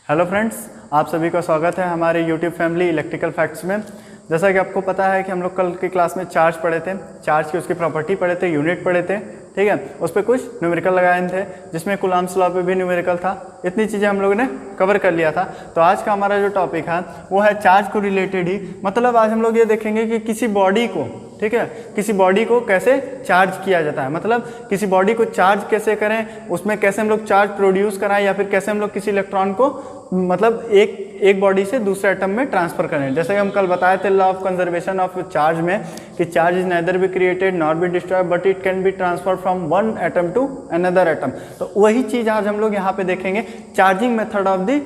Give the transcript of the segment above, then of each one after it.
Hello friends, आप सभी का स्वागत है हमारे यूट्यूब फैमिली इलेक्ट्रिकल फैक्ट्स में। जैसा कि आपको पता है कि हम लोग कल की क्लास में चार्ज पढ़े थे, चार्ज की उसकी प्रॉपर्टी पढ़े थे, यूनिट पढ़े थे, ठीक है। उस पर कुछ न्यूमेरिकल लगाए थे जिसमें कूलम्ब्स लॉ पे भी न्यूमेरिकल था। इतनी चीज़ें हम लोगों ने कवर कर लिया था। तो आज का हमारा जो टॉपिक है वो है चार्ज को रिलेटेड ही। मतलब आज हम लोग ये देखेंगे कि किसी बॉडी को, ठीक है, किसी बॉडी को कैसे चार्ज किया जाता है। मतलब किसी बॉडी को चार्ज कैसे करें, उसमें कैसे हम लोग चार्ज प्रोड्यूस कराएं, या फिर कैसे हम लोग किसी इलेक्ट्रॉन को मतलब एक बॉडी से दूसरे एटम में ट्रांसफर करें। जैसे कि हम कल बताए थे law of conservation of charge में कि charge is neither be created not be destroyed but it can be transfer from one atom to another atom. तो वही चीज़ आज हम लोग यहाँ पे देखेंगे, charging method of the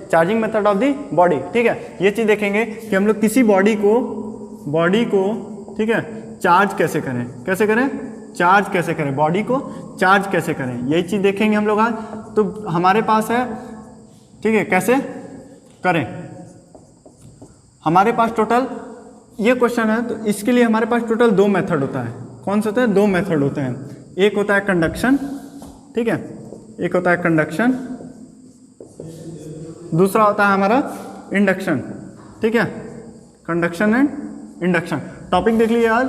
charging method of the body, ठीक है। ये चीज़ देखेंगे कि हम लोग किसी बॉडी को ठीक है चार्ज कैसे करें, चार्ज कैसे करें, बॉडी को चार्ज कैसे करें, यही चीज़ देखेंगे हम लोग आज। तो हमारे पास है, ठीक है, कैसे करें। हमारे पास टोटल ये क्वेश्चन है, तो इसके लिए हमारे पास टोटल दो मेथड होता है। कौन से होते हैं? दो मेथड होते हैं। एक होता है कंडक्शन, ठीक है, एक होता है कंडक्शन, दूसरा होता है हमारा इंडक्शन, ठीक है। कंडक्शन एंड इंडक्शन टॉपिक देख लीजिए आज,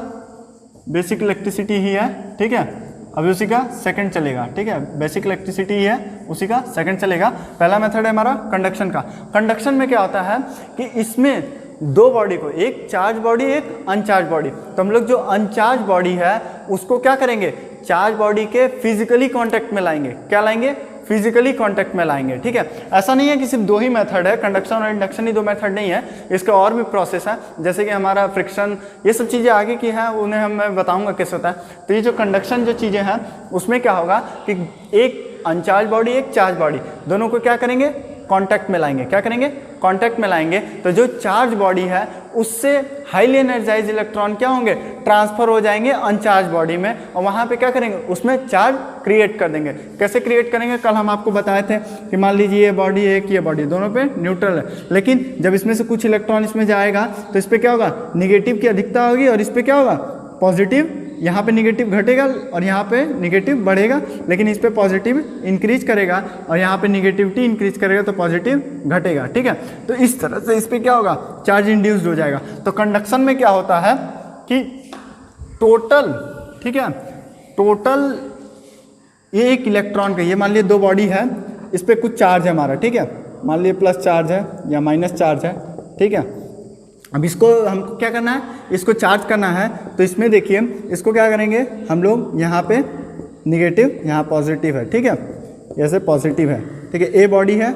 बेसिक इलेक्ट्रिसिटी ही है, ठीक है। अभी उसी का सेकंड चलेगा, ठीक है, बेसिक इलेक्ट्रिसिटी ही है, उसी का सेकंड चलेगा। पहला मेथड है हमारा कंडक्शन का। कंडक्शन में क्या होता है कि इसमें दो बॉडी को, एक चार्ज बॉडी, एक अनचार्ज बॉडी। तो हम लोग जो अनचार्ज बॉडी है उसको क्या करेंगे, चार्ज बॉडी के फिजिकली कांटेक्ट में लाएंगे। क्या लाएंगे? फिजिकली कांटेक्ट में लाएंगे, ठीक है। ऐसा नहीं है कि सिर्फ दो ही मेथड है, कंडक्शन और इंडक्शन ही दो मेथड नहीं है, इसका और भी प्रोसेस है। जैसे कि हमारा फ्रिक्शन, ये सब चीज़ें आगे की है, उन्हें मैं बताऊंगा कैसे होता है। तो ये जो कंडक्शन जो चीज़ें हैं उसमें क्या होगा कि एक अनचार्ज बॉडी, एक चार्ज बॉडी, दोनों को क्या करेंगे, कांटेक्ट में लाएंगे। क्या करेंगे? कांटेक्ट में लाएंगे। तो जो चार्ज बॉडी है उससे हाईली एनर्जाइज इलेक्ट्रॉन क्या होंगे, ट्रांसफर हो जाएंगे अनचार्ज बॉडी में, और वहाँ पे क्या करेंगे, उसमें चार्ज क्रिएट कर देंगे। कैसे क्रिएट करेंगे? कल हम आपको बताए थे कि मान लीजिए ये बॉडी एक, ये बॉडी, दोनों पे न्यूट्रल है, लेकिन जब इसमें से कुछ इलेक्ट्रॉन इसमें जाएगा तो इस पर क्या होगा, निगेटिव की अधिकता होगी, और इस पर क्या होगा, पॉजिटिव। यहाँ पे निगेटिव घटेगा और यहाँ पे निगेटिव बढ़ेगा, लेकिन इस पे पॉजिटिव इंक्रीज करेगा, और यहाँ पे निगेटिविटी इंक्रीज करेगा तो पॉजिटिव घटेगा, ठीक है। तो इस तरह से इस पे क्या होगा, चार्ज इंड्यूस्ड हो जाएगा। तो कंडक्शन में क्या होता है कि टोटल, ठीक है, टोटल ये एक इलेक्ट्रॉन का, ये मान लीजिए दो बॉडी है, इस पर कुछ चार्ज है हमारा, ठीक है, मान लीजिए प्लस चार्ज है या माइनस चार्ज है, ठीक है। अब इसको हमको क्या करना है, इसको चार्ज करना है। तो इसमें देखिए, इसको क्या करेंगे हम लोग, यहाँ पे निगेटिव, यहाँ पॉजिटिव है, ठीक है, ऐसे पॉजिटिव है, ठीक है। ए बॉडी है,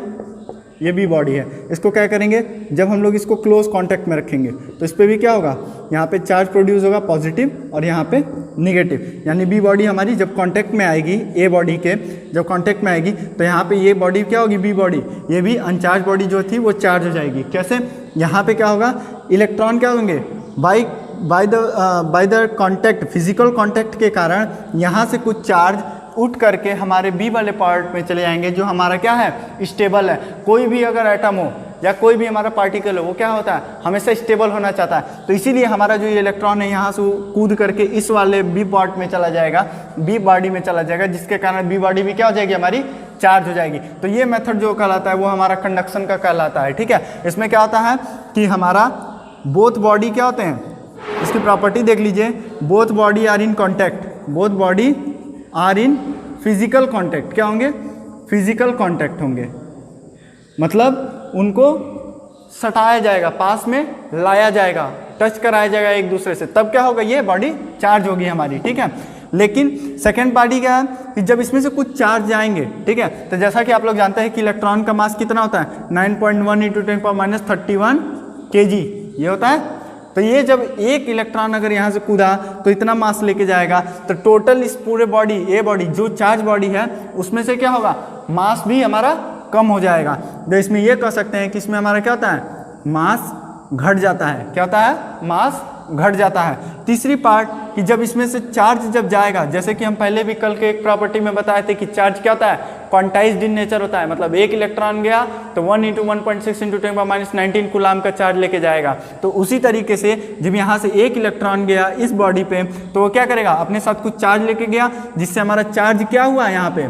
ये बी बॉडी है। इसको क्या करेंगे, जब हम लोग इसको क्लोज कांटेक्ट में रखेंगे तो इस पर भी क्या होगा, यहाँ पे चार्ज प्रोड्यूस होगा पॉजिटिव, और यहाँ पे निगेटिव। यानी बी बॉडी हमारी जब कांटेक्ट में आएगी, ए बॉडी के जब कांटेक्ट में आएगी, तो यहाँ पे ये बॉडी क्या होगी, बी बॉडी, ये भी अनचार्ज बॉडी जो थी वो चार्ज हो जाएगी। कैसे? यहाँ पे क्या होगा, इलेक्ट्रॉन क्या होंगे, by the contact, physical contact के कारण यहाँ से कुछ चार्ज उठ करके हमारे बी वाले पार्ट में चले जाएंगे, जो हमारा क्या है, स्टेबल है। कोई भी अगर एटम हो या कोई भी हमारा पार्टिकल हो, वो क्या होता है, हमेशा स्टेबल होना चाहता है। तो इसीलिए हमारा जो ये इलेक्ट्रॉन है यहाँ से कूद करके इस वाले बी पार्ट में चला जाएगा, बी बॉडी में चला जाएगा, जिसके कारण बी बॉडी भी क्या हो जाएगी, हमारी चार्ज हो जाएगी। तो ये मेथड जो कहलाता है वो हमारा कंडक्शन का कहलाता है, ठीक है। इसमें क्या होता है कि हमारा बोथ बॉडी क्या होते हैं, इसकी प्रॉपर्टी देख लीजिए, both body are in contact, both body are in physical contact. क्या होंगे, फिजिकल कांटेक्ट होंगे, मतलब उनको सटाया जाएगा, पास में लाया जाएगा, टच कराया जाएगा एक दूसरे से, तब क्या होगा, ये बॉडी चार्ज होगी हमारी, ठीक है। लेकिन सेकेंड बॉडी क्या है कि जब इसमें से कुछ चार्ज जाएंगे, ठीक है, तो जैसा कि आप लोग जानते हैं कि इलेक्ट्रॉन का मास कितना होता है, 9.1 × 10⁻³ kg, ये होता है। तो ये जब एक इलेक्ट्रॉन अगर यहाँ से कूदा तो इतना मास लेके जाएगा, तो टोटल इस पूरे बॉडी, ए बॉडी जो चार्ज बॉडी है उसमें से क्या होगा, मास भी हमारा कम हो जाएगा। तो इसमें ये कह सकते हैं कि इसमें हमारा क्या होता है, मास घट जाता है। क्या होता है, मास घट जाता है। तीसरी पार्ट कि जब इसमें से चार्ज जब जाएगा, जैसे कि हम पहले भी कल के एक प्रॉपर्टी में बताए थे कि चार्ज क्या होता है, क्वांटाइज्ड इन नेचर होता है। मतलब एक इलेक्ट्रॉन गया तो 1 × 1.6 × 10⁻⁹ कूलाम का चार्ज लेके जाएगा। तो उसी तरीके से जब यहाँ से एक इलेक्ट्रॉन गया इस बॉडी पे, तो वो क्या करेगा, अपने साथ कुछ चार्ज लेके गया, जिससे हमारा चार्ज क्या हुआ, यहाँ पे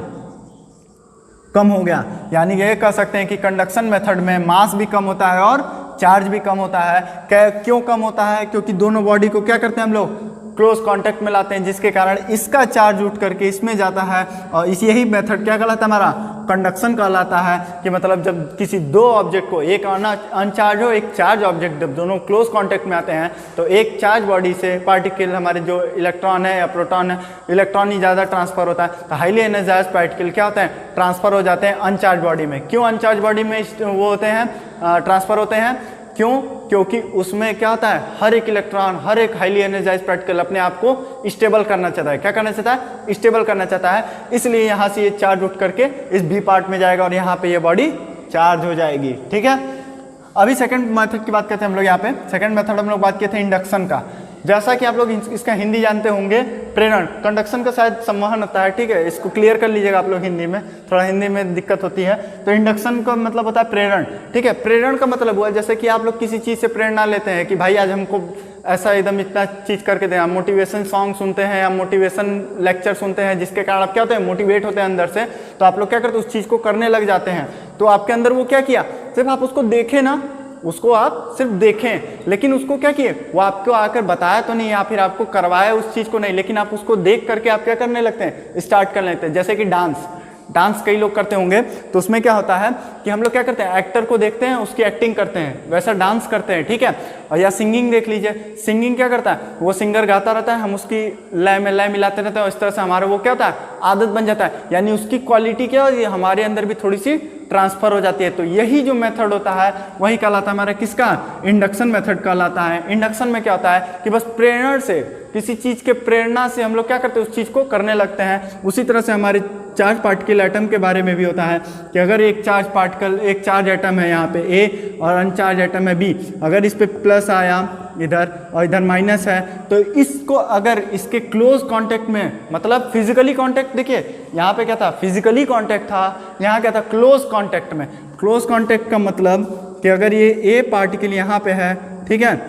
कम हो गया। यानी ये कह सकते हैं कि कंडक्शन मेथड में मास भी कम होता है और चार्ज भी कम होता है। क्यों कम होता है? क्योंकि दोनों बॉडी को क्या करते हैं हम लोग, क्लोज कांटेक्ट में लाते हैं, जिसके कारण इसका चार्ज उठ करके इसमें जाता है। और इस यही मेथड क्या कहलाता है हमारा, कंडक्शन कहलाता है। कि मतलब जब किसी दो ऑब्जेक्ट को, एक अनचार्ज हो एक चार्ज ऑब्जेक्ट, जब दोनों क्लोज कांटेक्ट में आते हैं तो एक चार्ज बॉडी से पार्टिकल, हमारे जो इलेक्ट्रॉन है या प्रोटॉन है, इलेक्ट्रॉन ही ज़्यादा ट्रांसफर होता है। तो हाईली एनर्जाइज्ड पार्टिकल क्या होते हैं, ट्रांसफर हो जाते हैं अनचार्ज बॉडी में। क्यों अनचार्ज बॉडी में वो होते हैं, ट्रांसफर होते हैं? क्यों? क्योंकि उसमें क्या होता है, हर एक इलेक्ट्रॉन, हर एक हाईली एनर्जाइज्ड पार्टिकल अपने आप को स्टेबल करना चाहता है। क्या करना चाहता है? स्टेबल करना चाहता है। इसलिए यहाँ से ये चार्ज उठ करके इस बी पार्ट में जाएगा और यहाँ पे ये बॉडी चार्ज हो जाएगी। ठीक है, अभी सेकंड मेथड की बात करते हैं हम लोग। यहाँ पे सेकंड मेथड हम लोग बात किए थे इंडक्शन का। जैसा कि आप लोग इसका हिंदी जानते होंगे, प्रेरण, कंडक्शन का शायद संवहन होता है। ठीक है, इसको क्लियर कर लीजिएगा आप लोग हिंदी में, थोड़ा हिंदी में दिक्कत होती है। तो इंडक्शन का मतलब होता है प्रेरण। ठीक है, प्रेरण का मतलब हुआ जैसे कि आप लोग किसी चीज़ से प्रेरणा लेते हैं कि भाई आज हमको ऐसा एकदम इतना चीज़ करके दें। आप मोटिवेशन सॉन्ग सुनते हैं या मोटिवेशन लेक्चर सुनते हैं, जिसके कारण आप क्या होते हैं, मोटिवेट होते हैं अंदर से। तो आप लोग क्या करते हैं, उस चीज़ को करने लग जाते हैं। तो आपके अंदर वो क्या किया, सिर्फ आप उसको देखें ना, उसको आप सिर्फ देखें, लेकिन उसको क्या किए, वो आपको आकर बताया तो नहीं या फिर आपको करवाया उस चीज़ को नहीं, लेकिन आप उसको देख करके आप क्या करने लगते हैं, स्टार्ट कर लेते हैं। जैसे कि डांस कई लोग करते होंगे, तो उसमें क्या होता है कि हम लोग क्या करते हैं, एक्टर को देखते हैं, उसकी एक्टिंग करते हैं, वैसा डांस करते हैं। ठीक है, और या सिंगिंग देख लीजिए, सिंगिंग क्या करता है, वो सिंगर गाता रहता है, हम उसकी लय में लय मिलाते रहते हैं। इस तरह से हमारा वो क्या होता है, आदत बन जाता है। यानी उसकी क्वालिटी क्या होती है, हमारे अंदर भी थोड़ी सी ट्रांसफर हो जाती है। तो यही जो मेथड होता है वही कहलाता है हमारा किसका, इंडक्शन मेथड कहलाता है। इंडक्शन में क्या होता है कि बस प्रेरणा से, किसी चीज़ के प्रेरणा से हम लोग क्या करते हैं, उस चीज़ को करने लगते हैं। उसी तरह से हमारे चार्ज पार्टिकल एटम के बारे में भी होता है कि अगर एक चार्ज एटम है यहाँ पे ए और अनचार्ज एटम है बी, अगर इस पे प्लस आया इधर और इधर माइनस है, तो इसको अगर इसके क्लोज कांटेक्ट में, मतलब फिजिकली कांटेक्ट, देखिए यहाँ पे क्या था, फिजिकली कांटेक्ट था, यहाँ क्या था, क्लोज कांटेक्ट में। क्लोज कांटेक्ट का मतलब कि अगर ये ए पार्टिकल यहाँ पे है, ठीक है,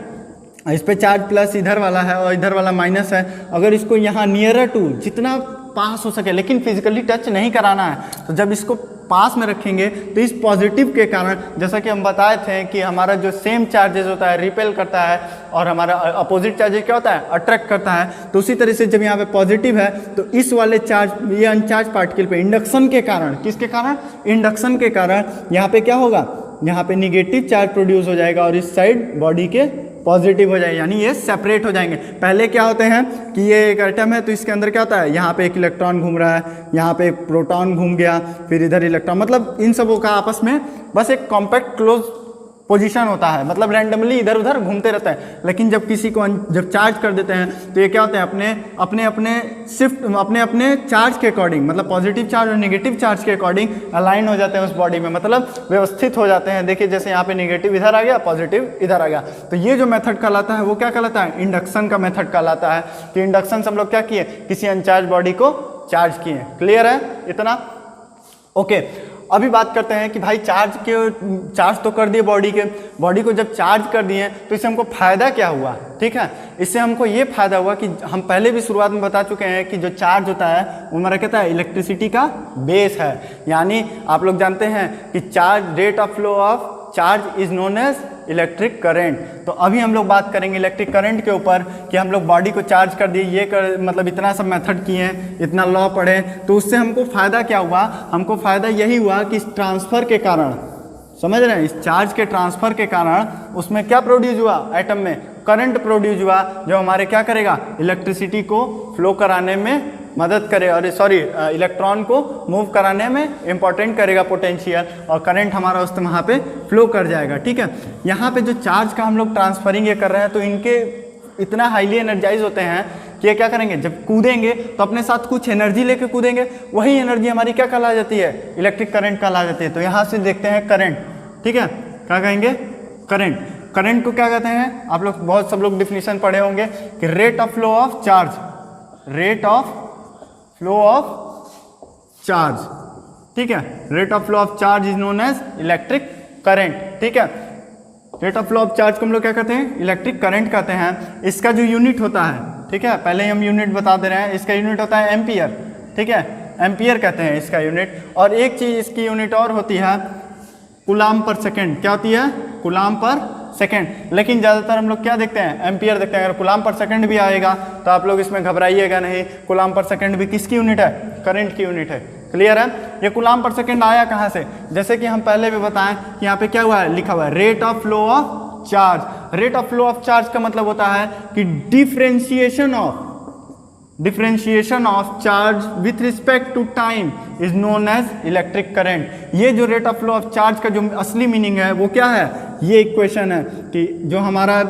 इस पे चार्ज प्लस इधर वाला है और इधर वाला माइनस है, अगर इसको यहाँ नियरर टू, जितना पास हो सके, लेकिन फिजिकली टच नहीं कराना है, तो जब इसको पास में रखेंगे तो इस पॉजिटिव के कारण, जैसा कि हम बताए थे कि हमारा जो सेम चार्जेस होता है रिपेल करता है और हमारा अपोजिट चार्जेस क्या होता है, अट्रैक्ट करता है। तो उसी तरह से जब यहाँ पे पॉजिटिव है तो इस वाले चार्ज, ये अनचार्ज पार्टिकल पे इंडक्शन के कारण, किसके कारण, इंडक्शन के कारण यहाँ पे क्या होगा, यहाँ पे निगेटिव चार्ज प्रोड्यूस हो जाएगा और इस साइड बॉडी के पॉजिटिव हो जाएगा, यानी ये सेपरेट हो जाएंगे। पहले क्या होते हैं कि ये एक एटम है तो इसके अंदर क्या होता है, यहाँ पे एक इलेक्ट्रॉन घूम रहा है, यहाँ पे एक प्रोटॉन घूम गया, फिर इधर इलेक्ट्रॉन, मतलब इन सबों का आपस में बस एक कॉम्पैक्ट क्लोज पोजीशन होता है, मतलब रैंडमली इधर उधर घूमते रहते हैं। लेकिन जब किसी को जब चार्ज कर देते हैं तो ये क्या होते हैं, अपने अपने चार्ज के अकॉर्डिंग, मतलब पॉजिटिव चार्ज और नेगेटिव चार्ज के अकॉर्डिंग अलाइन हो जाते हैं उस बॉडी में, मतलब व्यवस्थित हो जाते हैं। देखिए जैसे यहाँ पे नेगेटिव इधर आ गया, पॉजिटिव इधर आ गया। तो ये जो मेथड कहलाता है वो क्या कहलाता है, इंडक्शन का मेथड कहलाता है। तो इंडक्शन से हम लोग क्या किए, किसी अनचार्ज बॉडी को चार्ज किए। क्लियर है इतना? ओके, अभी बात करते हैं कि भाई चार्ज तो कर दिए बॉडी को जब चार्ज कर दिए तो इससे हमको फ़ायदा क्या हुआ। ठीक है, इससे हमको ये फ़ायदा हुआ कि हम पहले भी शुरुआत में बता चुके हैं कि जो चार्ज होता है वो हमारा कहता है इलेक्ट्रिसिटी का बेस है। यानी आप लोग जानते हैं कि charge, rate of flow of charge is known as electric current. तो अभी हम लोग बात करेंगे इलेक्ट्रिक करंट के ऊपर कि हम लोग बॉडी को चार्ज कर दिए, मतलब इतना सब मेथड किए, इतना लॉ पढ़े, तो उससे हमको फ़ायदा क्या हुआ, हमको फ़ायदा यही हुआ कि इस ट्रांसफ़र के कारण, समझ रहे हैं, इस चार्ज के ट्रांसफ़र के कारण उसमें क्या प्रोड्यूस हुआ, एटम में करंट प्रोड्यूस हुआ, जो हमारे क्या करेगा, इलेक्ट्रिसिटी को फ्लो कराने में मदद करे, और इलेक्ट्रॉन को मूव कराने में इंपॉर्टेंट करेगा पोटेंशियल, और करंट हमारा उस वहाँ पे फ्लो कर जाएगा। ठीक है, यहाँ पे जो चार्ज का हम लोग ट्रांसफरिंग ये कर रहे हैं तो इनके इतना हाईली एनर्जाइज होते हैं कि ये क्या करेंगे, जब कूदेंगे तो अपने साथ कुछ एनर्जी लेके कूदेंगे, वही एनर्जी हमारी क्या कहला जाती है, इलेक्ट्रिक करंट कहला जाती है। तो यहाँ से देखते हैं करंट, ठीक है, क्या कहेंगे, करंट को क्या कहते हैं, आप लोग सब लोग डिफिनीशन पढ़े होंगे कि rate of flow of charge, rate of flow of charge, ठीक है, rate of flow of charge is known as electric current. ठीक है, rate of flow of charge को हम लोग क्या कहते हैं, इलेक्ट्रिक करंट कहते हैं। इसका जो यूनिट होता है, ठीक है, पहले ही हम यूनिट बता दे रहे हैं, इसका यूनिट होता है एम्पियर। ठीक है, एम्पियर कहते हैं इसका यूनिट। और एक चीज़ इसकी यूनिट और होती है कूलाम पर सेकेंड। क्या होती है? कूलाम पर सेकेंड। लेकिन ज़्यादातर हम लोग क्या देखते हैं? एम्पियर देखते हैं। अगर कूलाम पर सेकेंड भी आएगा तो आप लोग इसमें घबराइएगा नहीं, कूलाम पर सेकेंड भी किसकी यूनिट है? करंट की यूनिट है। क्लियर है? ये कूलाम पर सेकेंड आया कहाँ से? जैसे कि हम पहले भी बताएं कि यहाँ पे क्या हुआ है, लिखा हुआ है rate of flow of charge. Rate of flow of charge का मतलब होता है कि differentiation of charge with respect to time is known as electric current. ये जो rate of flow of charge का जो असली मीनिंग है वो क्या है? ये इक्वेशन है कि जो हमारा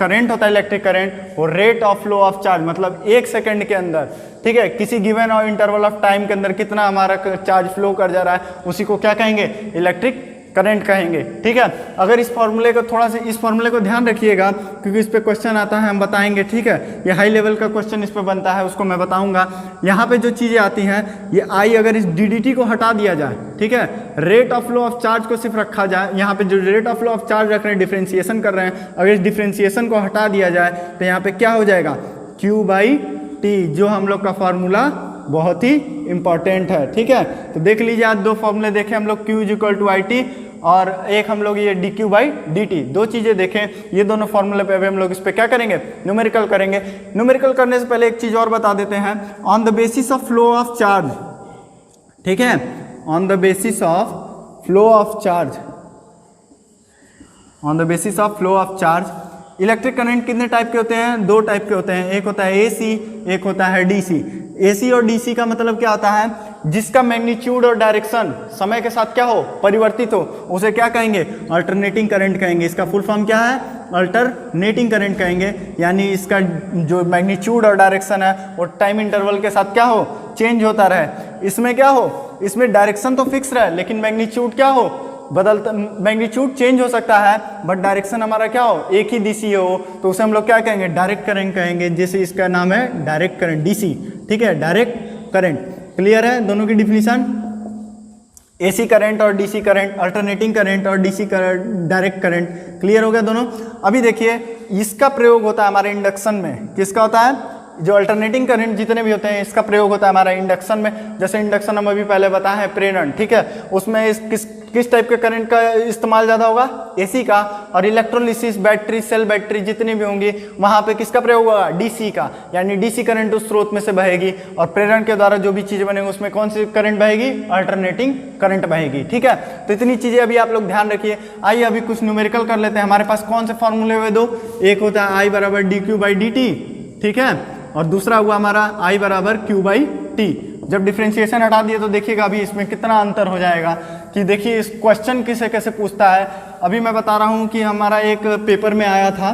करंट होता है इलेक्ट्रिक करंट, वो rate of flow of charge मतलब 1 सेकंड के अंदर, ठीक है, किसी गिवन और इंटरवल ऑफ टाइम के अंदर कितना हमारा चार्ज फ्लो कर जा रहा है, उसी को क्या कहेंगे? इलेक्ट्रिक करंट कहेंगे। ठीक है, अगर इस फॉर्मूले को थोड़ा सा इस फॉर्मूले को ध्यान रखिएगा क्योंकि इस पे क्वेश्चन आता है, हम बताएंगे। ठीक है, ये हाई लेवल का क्वेश्चन इस पे बनता है, उसको मैं बताऊंगा। यहाँ पे जो चीज़ें आती हैं, ये आई अगर इस डी को हटा दिया जाए, ठीक है, rate of flow of charge को सिर्फ रखा जाए, यहाँ पे जो rate of flow of charge रख रहे हैं, डिफ्रेंसिएशन कर रहे हैं, अगर इस डिफ्रेंसिएशन को हटा दिया जाए तो यहाँ पे क्या हो जाएगा? Q/T, जो हम लोग का फॉर्मूला बहुत ही इंपॉर्टेंट है। ठीक है, तो देख लीजिए, आज 2 फॉर्मूले देखे हम लोग, Q = IT और एक हम लोग ये dQ/dt, 2 चीज़ें देखें। ये दोनों फॉर्मूले पे अभी हम लोग इस पे क्या करेंगे? न्यूमेरिकल करेंगे। न्यूमेरिकल करने से पहले एक चीज़ और बता देते हैं, on the basis of flow of charge, ठीक है, on the basis of flow of charge, on the basis of flow of charge, electric current कितने टाइप के होते हैं? 2 टाइप के होते हैं, एक होता है AC, एक होता है DC। AC और DC का मतलब क्या होता है? जिसका मैग्नीट्यूड और डायरेक्शन समय के साथ क्या हो? परिवर्तित हो, उसे क्या कहेंगे? अल्टरनेटिंग करंट कहेंगे। इसका फुल फॉर्म क्या है? अल्टरनेटिंग करंट कहेंगे। यानी इसका जो मैग्नीट्यूड और डायरेक्शन है वो टाइम इंटरवल के साथ क्या हो? चेंज होता रहे। इसमें क्या हो? इसमें डायरेक्शन तो फिक्स रहे लेकिन मैग्नीट्यूड क्या हो? बदलता, मैग्नीट्यूड चेंज हो सकता है बट डायरेक्शन हमारा क्या हो? एक ही दिशा हो, तो उसे हम लोग क्या कहेंगे? डायरेक्ट करंट कहेंगे। जैसे इसका नाम है डायरेक्ट करंट, DC। ठीक है, डायरेक्ट करंट। क्लियर है दोनों की डिफिनीशन? AC करंट और DC करंट, अल्टरनेटिंग करंट और DC current, direct current. Clear हो गया दोनों? अभी देखिए, इसका प्रयोग होता है हमारे इंडक्शन में। किसका होता है? जो अल्टरनेटिंग करंट जितने भी होते हैं, इसका प्रयोग होता है हमारा इंडक्शन में। जैसे इंडक्शन हम अभी पहले बताए हैं, प्रेरण। ठीक है, उसमें किस टाइप के करंट का इस्तेमाल ज़्यादा होगा? AC का। और इलेक्ट्रोलिसिस, बैटरी, सेल बैटरी जितनी भी होंगी, वहाँ पे किसका प्रयोग होगा? DC का। यानी DC करंट उस स्रोत में से बहेगी और प्रेरण के द्वारा जो भी चीज़ें बनेंगी उसमें कौन सी करंट बहेगी? अल्टरनेटिंग करंट बहेगी। ठीक है, तो इतनी चीज़ें अभी आप लोग ध्यान रखिए। आइए अभी कुछ न्यूमेरिकल कर लेते हैं। हमारे पास कौन से फॉर्मूले हुए? 2, एक होता है I = dQ/dt, ठीक है, और दूसरा हुआ हमारा I = Q/T। जब डिफ्रेंशिएशन हटा दिए तो देखिएगा अभी इसमें कितना अंतर हो जाएगा कि देखिए इस क्वेश्चन किसे कैसे पूछता है। अभी मैं बता रहा हूँ कि हमारा एक पेपर में आया था,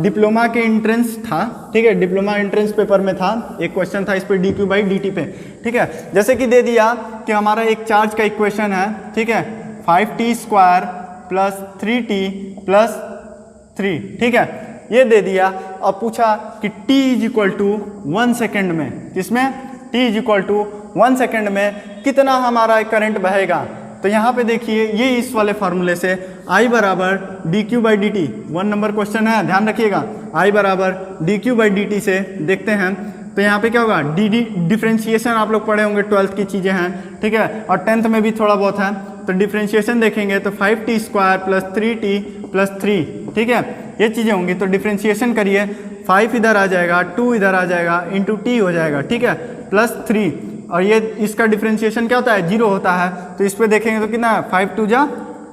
डिप्लोमा के एंट्रेंस था। ठीक है, डिप्लोमा एंट्रेंस पेपर में था, एक क्वेश्चन था इस पर dQ/dt पे। ठीक है, जैसे कि दे दिया कि हमारा एक चार्ज का इक्वेशन है, ठीक है, 5t² + 3t + 3, ठीक है, ये दे दिया। अब पूछा कि t = 1 सेकेंड में, किसमें? t = 1 सेकेंड में कितना हमारा करंट बहेगा? तो यहाँ पे देखिए, ये इस वाले फॉर्मूले से I = dQ/dt, 1 नंबर क्वेश्चन है, ध्यान रखिएगा। I = dQ/dt से देखते हैं तो यहाँ पे क्या होगा? डिफ्रेंशिएशन आप लोग पढ़े होंगे, 12th की चीज़ें हैं। ठीक है, और 10th में भी थोड़ा बहुत है। तो डिफ्रेंशिएशन देखेंगे तो 5t² + 3t + 3, ठीक है, ये चीज़ें होंगी। तो डिफ्रेंशिएशन करिए, 5 इधर आ जाएगा, 2 इधर आ जाएगा, इंटू t हो जाएगा, ठीक है, +3। और ये इसका डिफ्रेंशिएशन क्या होता है? 0 होता है। तो इस पर देखेंगे तो कितना है? 5 2 जा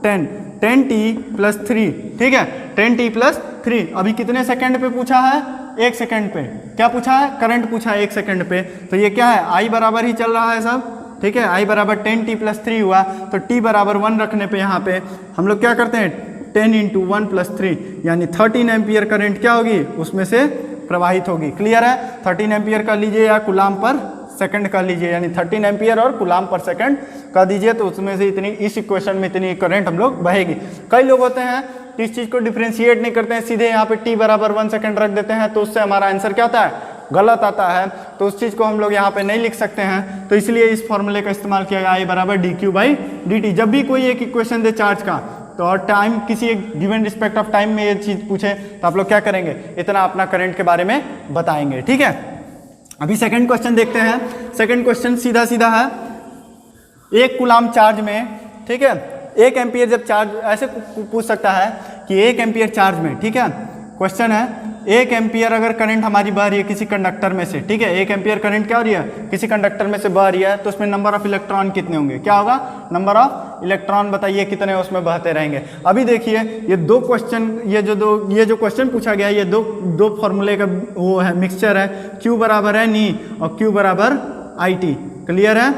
10, 10t + 3, ठीक है, 10t + 3। अभी कितने सेकंड पे पूछा है? 1 सेकंड पे। क्या पूछा है? करंट पूछा है 1 सेकंड पे। तो ये क्या है? I बराबर ही चल रहा है सब, ठीक है, I = 10t + 3 हुआ। तो t = 1 रखने पे यहाँ पे हम लोग क्या करते हैं? 10 × 1 + 3 यानी 13 एम्पियर करंट क्या होगी? उसमें से प्रवाहित होगी। क्लियर है? 13 एम्पियर कर लीजिए या कूलाम पर सेकंड कर लीजिए, यानी 13 एम्पियर और कूलाम पर सेकंड कर दीजिए, तो उसमें से इतनी, इस इक्वेशन में इतनी करंट हम लोग बहेगी। कई लोग होते हैं कि इस चीज़ को डिफ्रेंशिएट नहीं करते हैं, सीधे यहाँ पे t = 1 सेकंड रख देते हैं, तो उससे हमारा आंसर क्या होता है? गलत आता है। तो उस चीज़ को हम लोग यहाँ पे नहीं लिख सकते हैं, तो इसलिए इस फॉर्मूले का इस्तेमाल किया गया, I = dQ/dt। जब भी कोई एक इक्वेशन दे चार्ज का, तो और टाइम किसी एक गिवन रिस्पेक्ट ऑफ टाइम में ये चीज़ पूछे, तो आप लोग क्या करेंगे? इतना अपना करंट के बारे में बताएंगे। ठीक है, अभी सेकंड क्वेश्चन देखते हैं। सेकंड क्वेश्चन सीधा सीधा है, 1 कूलाम चार्ज में, ठीक है, 1 एम्पियर जब चार्ज, ऐसे पूछ सकता है कि 1 एम्पियर चार्ज में, ठीक है, क्वेश्चन है 1 एम्पियर अगर करंट हमारी बह रही है किसी कंडक्टर में से, ठीक है, 1 एम्पियर करंट क्या हो रही है, किसी कंडक्टर में से बह रही है, तो उसमें नंबर ऑफ इलेक्ट्रॉन कितने होंगे, क्या होगा, नंबर ऑफ इलेक्ट्रॉन बताइए कितने उसमें बहते रहेंगे। अभी देखिए ये दो क्वेश्चन, ये जो क्वेश्चन पूछा गया है, ये दो फॉर्मूले का वो है, मिक्सचर है, Q बराबर है नी और Q बराबर IT, क्लियर है,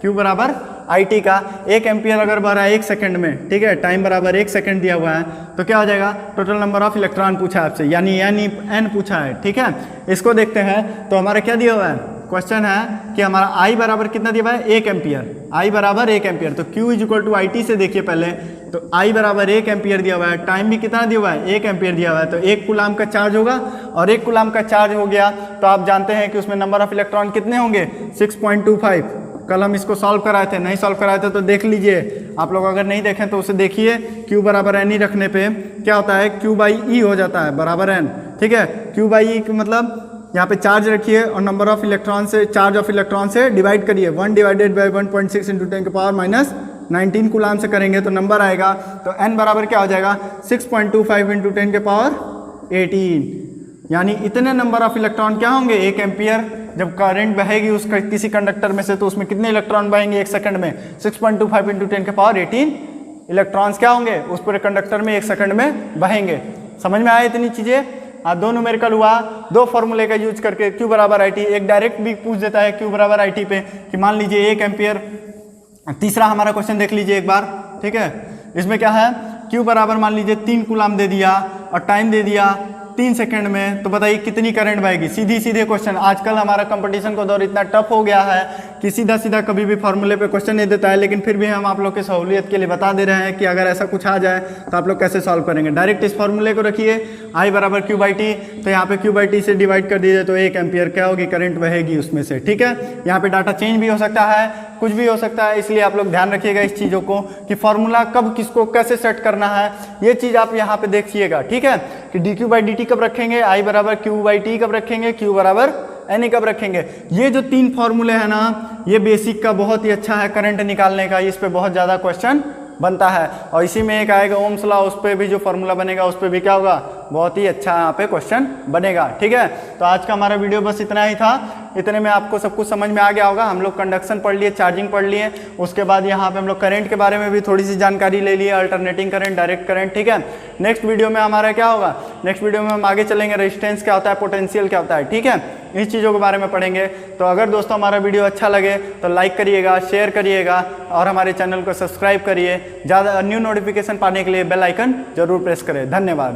Q बराबर IT का 1 एम्पियर अगर बह रहा है 1 सेकंड में, ठीक है, टाइम बराबर 1 सेकंड दिया हुआ है, तो क्या हो जाएगा, टोटल नंबर ऑफ इलेक्ट्रॉन पूछा है आपसे, यानी N पूछा है, ठीक है। इसको देखते हैं तो हमारा क्या दिया हुआ है, क्वेश्चन है कि हमारा I बराबर कितना दिया हुआ है, 1 एम्पियर, I बराबर 1 एम्पियर, तो Q = IT से देखिए पहले, तो I बराबर 1 एम्पियर दिया हुआ है, टाइम भी कितना दिया हुआ है, 1 एम्पियर दिया हुआ है, तो 1 कूलाम का चार्ज होगा, और 1 कूलाम का चार्ज हो गया तो आप जानते हैं कि उसमें नंबर ऑफ इलेक्ट्रॉन कितने होंगे, 6.25। कल हम इसको सॉल्व कराए थे, नहीं सॉल्व कराए थे तो देख लीजिए आप लोग, अगर नहीं देखें तो उसे देखिए। Q बराबर N ही रखने पे क्या होता है, Q/E हो जाता है बराबर N, ठीक है। Q/E मतलब यहाँ पे चार्ज रखिए और नंबर ऑफ इलेक्ट्रॉन से, चार्ज ऑफ इलेक्ट्रॉन से डिवाइड करिए, 1 / 1.6 × 10⁻⁻19 कूलाम से करेंगे तो नंबर आएगा, तो N बराबर क्या हो जाएगा, 6.25 × 10⁻18, यानी इतने नंबर ऑफ इलेक्ट्रॉन क्या होंगे, 1 एम्पियर जब करंट बहेगी उस किसी कंडक्टर में से, तो उसमें कितने इलेक्ट्रॉन बहेंगे 1 सेकंड में, 6.25 × 10⁻18 इलेक्ट्रॉन्स क्या होंगे उस पूरे कंडक्टर में 1 सेकंड में बहेंगे। समझ में आया इतनी चीज़ें। दो न्यूमेरिकल हुआ, दो फॉर्मूले का यूज करके, Q बराबर IT, एक डायरेक्ट भी पूछ देता है Q बराबर IT पे कि मान लीजिए 1 एम्पियर। तीसरा हमारा क्वेश्चन देख लीजिए एक बार, ठीक है, इसमें क्या है, Q बराबर मान लीजिए 3 कूलाम दे दिया और टाइम दे दिया 3 सेकंड में, तो बताइए कितनी करंट बहेगी। सीधे क्वेश्चन, आजकल हमारा कंपटीशन का दौर इतना टफ हो गया है कि सीधा कभी भी फॉर्मूले पे क्वेश्चन नहीं देता है, लेकिन फिर भी हम आप लोग की सहूलियत के लिए बता दे रहे हैं कि अगर ऐसा कुछ आ जाए तो आप लोग कैसे सॉल्व करेंगे। डायरेक्ट इस फॉर्मूले को रखिए, I बराबर Q/T, तो यहाँ पे Q/T से डिवाइड कर दीजिए तो 1 एम्पियर क्या होगी, करंट बहेगी उसमें से, ठीक है। यहाँ पे डाटा चेंज भी हो सकता है, कुछ भी हो सकता है, इसलिए आप लोग ध्यान रखिएगा इस चीज़ों को कि फॉर्मूला कब किसको कैसे सेट करना है, ये चीज़ आप यहाँ पे देखिएगा, ठीक है, कि dQ/dt कब रखेंगे, I बराबर Q/T कब रखेंगे, Q बराबर N कब रखेंगे। ये जो 3 फॉर्मूले हैं ना, ये बेसिक का बहुत ही अच्छा है करंट निकालने का, इस पे बहुत ज़्यादा क्वेश्चन बनता है। और इसी में एक आएगा ओम्स लॉ, उस पर भी जो फॉर्मूला बनेगा उस पर भी क्या होगा, बहुत ही अच्छा यहाँ पे क्वेश्चन बनेगा, ठीक है। तो आज का हमारा वीडियो बस इतना ही था, इतने में आपको सब कुछ समझ में आ गया होगा। हम लोग कंडक्शन पढ़ लिए, चार्जिंग पढ़ लिए, उसके बाद यहाँ पे हम लोग करंट के बारे में भी थोड़ी सी जानकारी ले लिए, अल्टरनेटिंग करंट, डायरेक्ट करंट, ठीक है। नेक्स्ट वीडियो में हमारा क्या होगा, नेक्स्ट वीडियो में हम आगे चलेंगे, रेजिस्टेंस क्या होता है, पोटेंशियल क्या होता है, ठीक है, इस चीज़ों के बारे में पढ़ेंगे। तो अगर दोस्तों हमारा वीडियो अच्छा लगे तो लाइक करिएगा, शेयर करिएगा और हमारे चैनल को सब्सक्राइब करिए। ज़्यादा न्यू नोटिफिकेशन पाने के लिए बेल आइकन जरूर प्रेस करें। धन्यवाद।